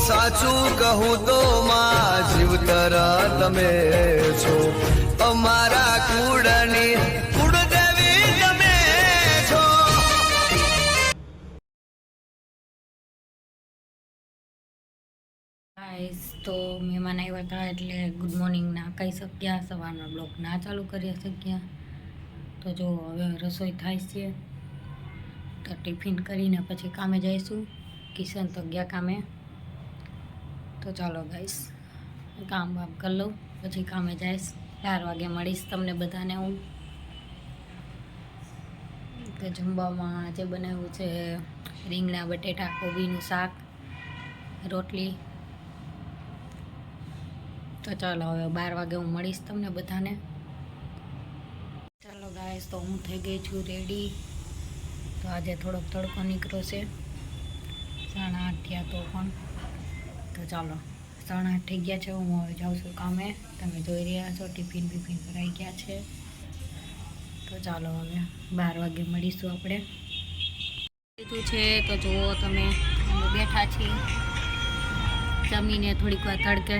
સાચું કહું તો માં જીવતર તમે છો, અમારા કુળની કુળદેવી તમે છો. તો મહેમાન આવ્યા હતા એટલે ગુડ મોર્નિંગ ના કહી શક્યા, સવારના બ્લોગ ના ચાલુ કરી શક્યા. તો જો હવે રસોઈ થાય છે તો ટિફિન કરીને પછી કામે જઈશું. કિશન તો ગયા કામે. તો ચાલો ગાઈસ કામ બામ કરી લઉં પછી કામે જઈશ. 4 વાગે મળીશ તમને બધાને હું. તો જમવામાં આજે બનાવ્યું છે રીંગણા બટેટા કોબીનું શાક, રોટલી. તો ચાલો હવે 12 વાગે હું મળીશ તમને બધાને. ચાલો ગાઈસ તો હું થઈ ગઈ છું રેડી. તો આજે થોડોક તડકો નીકળ્યો છે, 8:30 થયા તો પણ. તો ચાલો 8:30 થઈ ગયા છે, હું હવે જાઉં છું કામે. તમે જોઈ રહ્યા છો ટિફિન બિફિન ભરાઈ ગયા છે. તો ચાલો હવે 12 વાગે મળીશું આપણે. લીધું છે તો જુઓ તમે, અમે બેઠા છીએ જમીને થોડીક વાર તડકે.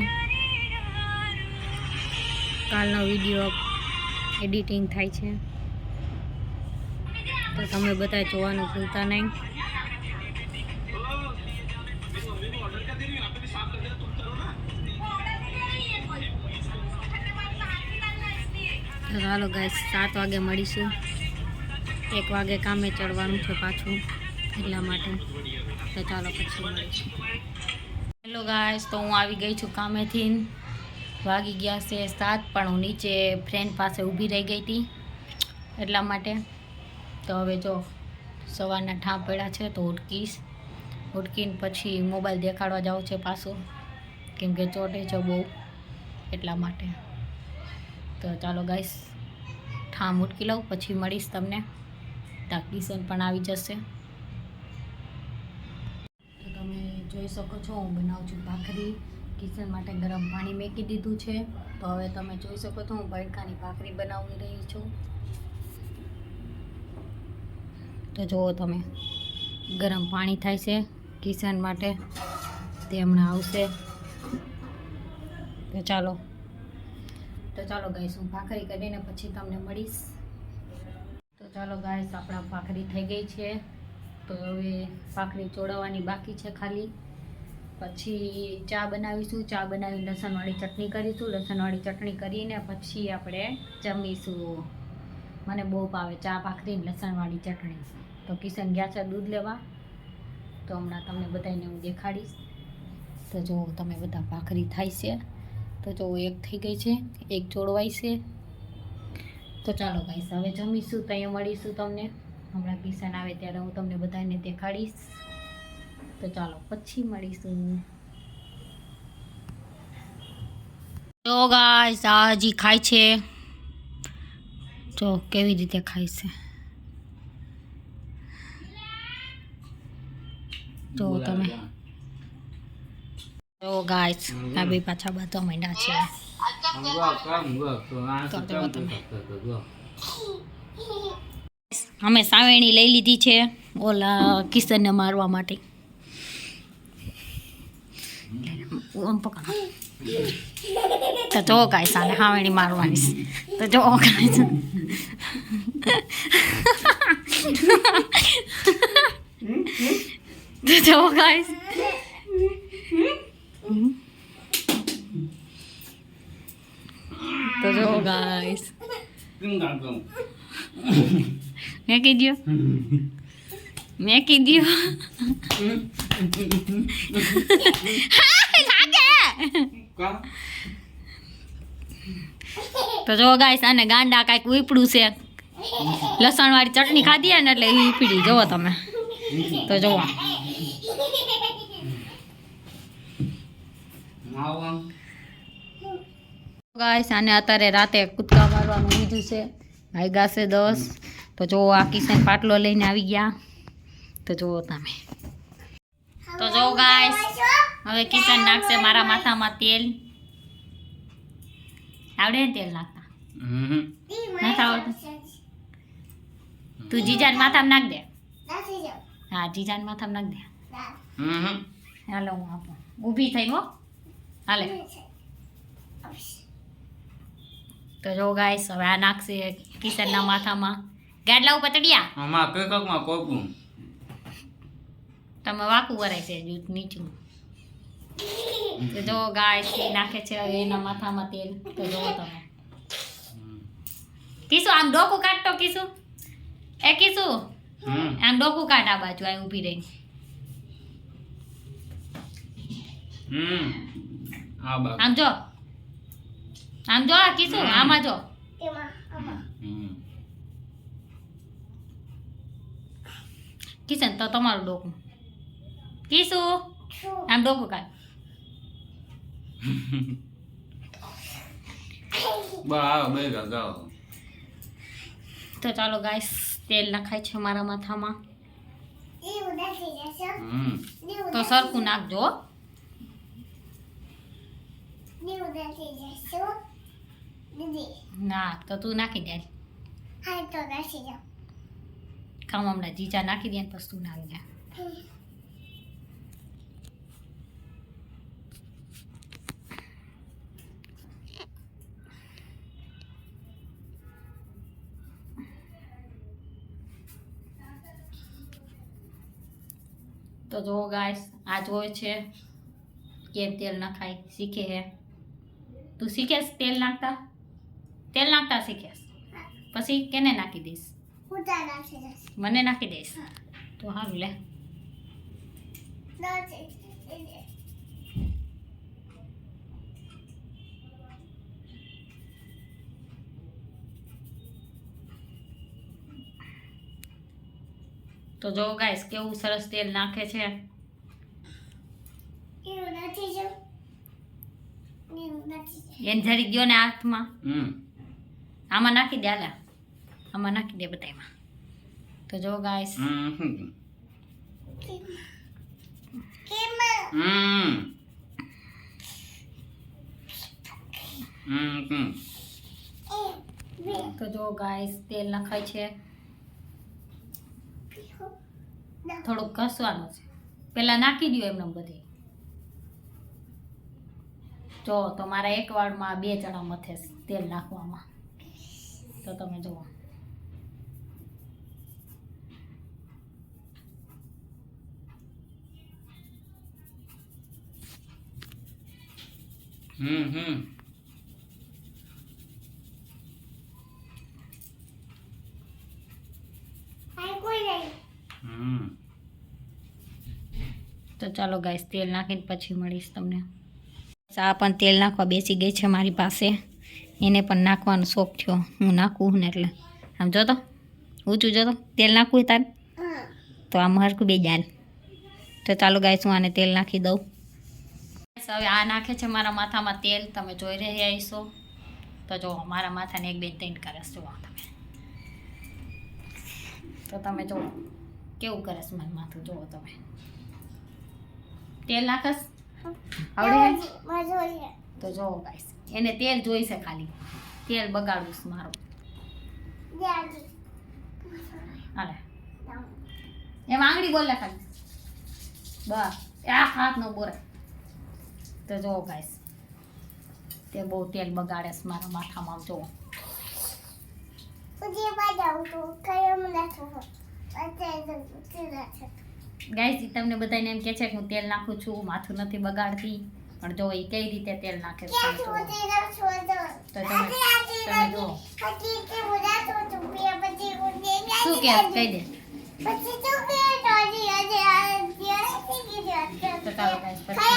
કાલનો વિડીયો એડિટિંગ થાય છે તો તમે બધા જોવાનું ભૂલતા નહીં. તો ચાલો ગાઈસ 7 વાગે મળીશું. 1 વાગે કામે ચડવાનું છે પાછું, એટલા માટે. તો ચાલો પછી મળીશું. હેલો ગાઈસ તો હું આવી ગઈ છું કામેથી. વાગી ગયા છે 7, પણ હું નીચે ફ્રેન્ડ પાસે ઊભી રહી ગઈ હતી એટલા માટે. તો હવે જો સવારના ઠામ પડ્યા છે તો ઉટકીને પછી મોબાઈલ દેખાડવા જાઉં છે પાછું, કેમ કે ચોટે છે બહુ એટલા માટે. તો ચાલો ગાઈસ ઠામ ઉટકી લઉં પછી મળીશ તમને. કિશન પણ આવી જશે. તો તમે જોઈ શકો છો હું બનાવું છું ભાખરી. કિશન માટે ગરમ પાણી મૂકી દીધું છે. તો હવે તમે જોઈ શકો છો હું બટાકાની ભાખરી બનાવી રહી છું. તો જુઓ તમે ગરમ પાણી થાય છે કિશન માટે, તે હમણાં આવશે. તો ચાલો ગાઈસ હું ભાખરી કરીને પછી તમને મળીશ. તો ચાલો ગાઈસ આપણા ભાખરી થઈ ગઈ છે. તો હવે ભાખરી ચોળવવાની બાકી છે ખાલી. પછી ચા બનાવીશું. ચા બનાવી લસણવાળી ચટણી કરીશું. લસણવાળી ચટણી કરીને પછી આપણે જમીશું. મને બહુ ભાવે ચા ભાખરી ને લસણવાળી ચટણી. તો કિશન ગયા છે દૂધ લેવા, તો હમણાં તમને બધાને હું દેખાડીશ. તો જો તમે બધા ભાખરી થાય છે. તો જો એક થઈ ગઈ છે, એક ચોળવાઈ છે. તો ચાલો ગાઈસ હવે જમીશું, ત્યાં મળીશું તમને. હમણાં કિશન આવે ત્યારે હું તમને બધાને દેખાડીશ. તો ચાલો પછી મળીશું. તો ગાઈસ આ હજી ખાય છે, જો કેવી રીતે ખાય છે. જો તમે જો ગાઈસ આ બે પાછા બાતો માંડ્યા છે. અમે સાવેણી લઈ લીધી છે ઓલા કિશનને મારવા માટે. તો જો ગાઈસ આને સાવેણી મારવાની. તો જો ગાઈસ તો જો ગાઈસ તો જો ગાઈસ મેં કીધું તો જો ગાઈસ આને ગાંડા કાંઈક વીપડું છે. લસણવાળી ચટણી ખાધી ને એટલે વીપડી જોવો તમે. તો જોવો ગાઈસ આને અત્યારે રાતે કૂદકા મારવાનું લીધું છે. વાગ્યા છે 10. તો જો આ કિશન પાટલો લઈને આવી ગયા. તો જુઓ તમે. તો જો ગાઈસ હવે કિશન નાખશે મારા માથામાં તેલ. આવડે ને તેલ નાખતા? નથી આવડતું? તું જીજાન માથામાં નાખ દે. હા જીજાન માથામાં નાખ દે. હાલો હું આપું ઊભી થઈને હો હાલે તો જો ગાઈસ હવે આ નાખશે કિશનના માથામાં ગાડલા ઉપર ચડિયા આમાં કેકમાં કોકું તમે વાકું વરાય છે જૂથ નીચું તો જો ગાઈસ એ નાખે છે હવે એના માથામાં તેલ તો જોવો તમે કીસુ આમ ડોકું કાઢતો કીસુ એ કીસુ આમ ડોકું કાઢ આ બાજુ આ ઊભી રહીને આ બા આમ જો આ કીસુ આમાં જો કિશન તો તમારું ડોકું કીસુ આમ ડોકું કાઢ બા બે ગાવ તો ચાલો ગાઈસ તેલ નખાય છે મારા માથામાં તો સરખું નાખજો હો. ના તો તું નાખી દે કામ હમણાં જીજા નાખી દે ને પછી તું નાખી દે તો જો ગાઈસ આ જોવે છે કેમ તેલ નખાય શીખે હે તું શીખેસ તેલ નાખતા શીખેસ પછી કેને નાખી દઈશ મને નાખી દઈશ તો સારું લે તો જો ગાઈસ કેવું સરસ તેલ નાખે છે એને જરી ગયો ને હાથમાં આમાં નાખી દે આલા આમાં નાખી દે બધામાં તો જો ગાઈસ તો જો ગાઈસ તેલ નખાય છે થોડુંક ઘસવાનું છે પેલા નાખી દો એમને બધી જો તો મારા એક વાળમાં 2 ચણા મથે તેલ નાખવામાં તો તમે જુઓ તો ચાલો ગાઈસ તેલ નાખીને પછી મળીશ તમને ચા પણ તેલ નાખવા બેસી ગઈ છે મારી પાસે એને પણ નાખવાનો શોખ થયો હું નાખું ને એટલે આમ જો તો ઊંચું જો તો તેલ નાખવું તાર તો આમ હરખું બે જાલ તો ચાલો ગાઈસ હું આને તેલ નાખી દઉં હવે આ નાખે છે મારા માથામાં તેલ તમે જોઈ રહ્યા છો તો જો મારા માથાને 1 2 3 કરે છે તમે તો તમે જો કેવું કરે છે મારું માથું જુઓ તમે તેલ નાખસ આવડે તો જો ગાઈસ એને તેલ જોઈશે ખાલી તેલ બગાડું છે મારું હાલે એમ આંગળી બોલે ખાલી બસ આ હાથ નો બોરે તો જો ગાઈસ તે બહુ તેલ બગાડે છે મારા માથામાં જો ગાઈસ તમને બધાને એમ કે છે કે હું તેલ નાખું છું માથું નથી બગાડતી પણ જો એ કઈ રીતે તેલ નાખે છે તો તમે જો શું કે કહી દે તો ચાલો ગાઈસ પછી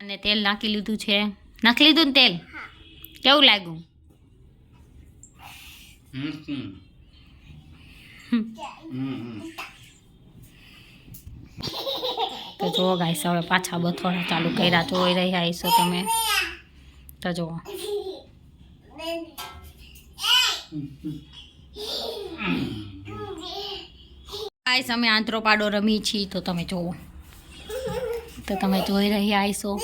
અને તેલ નાખી લીધું છે નાખી લીધું ને તેલ કેવું લાગ્યું તો જુઓ ગાઈસ હવે પાછા બથોડા ચાલુ કર્યા જોઈ રહ્યા છો તમે તો જુઓ ગાઈસ અમે આંતરો પાડો રમી છીએ તો તમે જુઓ તો તમે જોઈ રહ્યા છો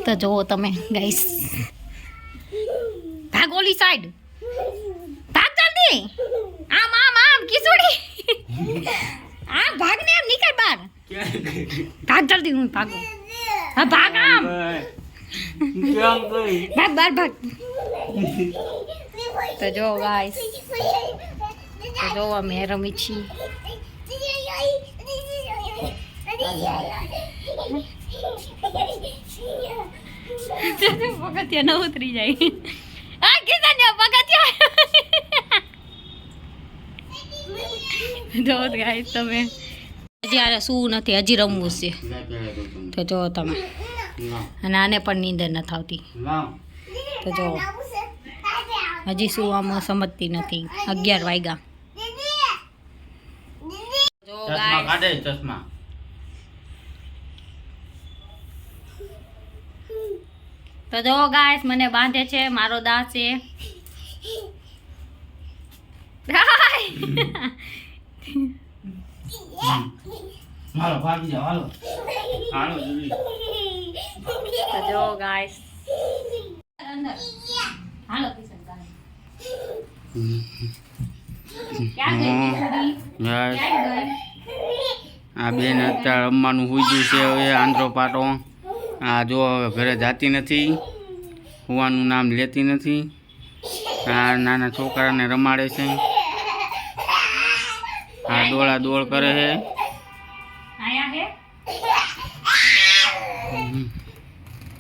તો જુઓ તમે ગાઈસ ભાગ ઓલી સાઈડ ભાગ જલ્દી આમ આમ આમ કિસુડી આ ભાગ ને ભાગ જલ્દી, હું ભાગું. હા ભાગ આમ, ભાગ બાર ભાગ. તો જો ગાઈસ, તો જો અમે રમી છીએ. પગથિયા ન ઉતરી જાય. આ કિસાન પગથિયા જો ગાઈસ તમે હજી આરે શું નથી, હજી રમવું છે. તો જો તમે, અને આને પણ નીંદર નથી આવતી. તો જો હજી શું આમ સમજતી નથી. 11 વાગ્યા. જો ગાઈસ, ચશ્મા તો જો ગાઈસ મને બાંધે છે, મારો દાસ છે. હાલો ભાગી જાઓ, હાલો હાલો જલ્દી. તો જો ગાઈસ અંદર હાલો કિશન ગાઈસ. ક્યાં ગઈ કિશોરી? ગાઈસ, ક્યાં ગઈ? આ બેન અત્યારે રમવાનું હુઈ છે. હવે આંધ્રો પાટો આ જો હવે ઘરે જાતી નથી, હોવાનું નામ લેતી નથી. આ નાના છોકરાને રમાડે છે. આ દોડા દોડ કરે છે. આયા હે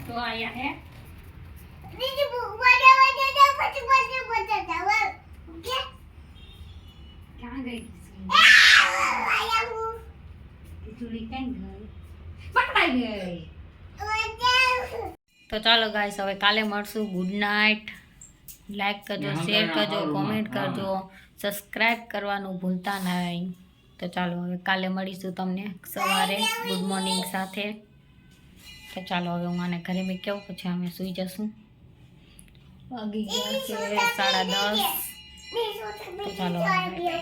તો આયા હે. ક્યાં ગઈ કિશોરી? ક્યાં ગઈ? પકડાઈ ગઈ. તો ચાલો ગાઈસ, હવે કાલે મળશું. Good night. લાઈક કરજો, શેર કરજો, કોમેન્ટ કરજો, સબસ્ક્રાઈબ કરવાનું ભૂલતા નહીં. તો ચાલો હવે કાલે મળીશું તમને સવારે ગુડ મોર્નિંગ સાથે. તો ચાલો હવે હું આને ઘરે મેં કહું, પછી અમે સૂઈ જશું. વાગી ગયા છે 10:30. તો ચાલો હવે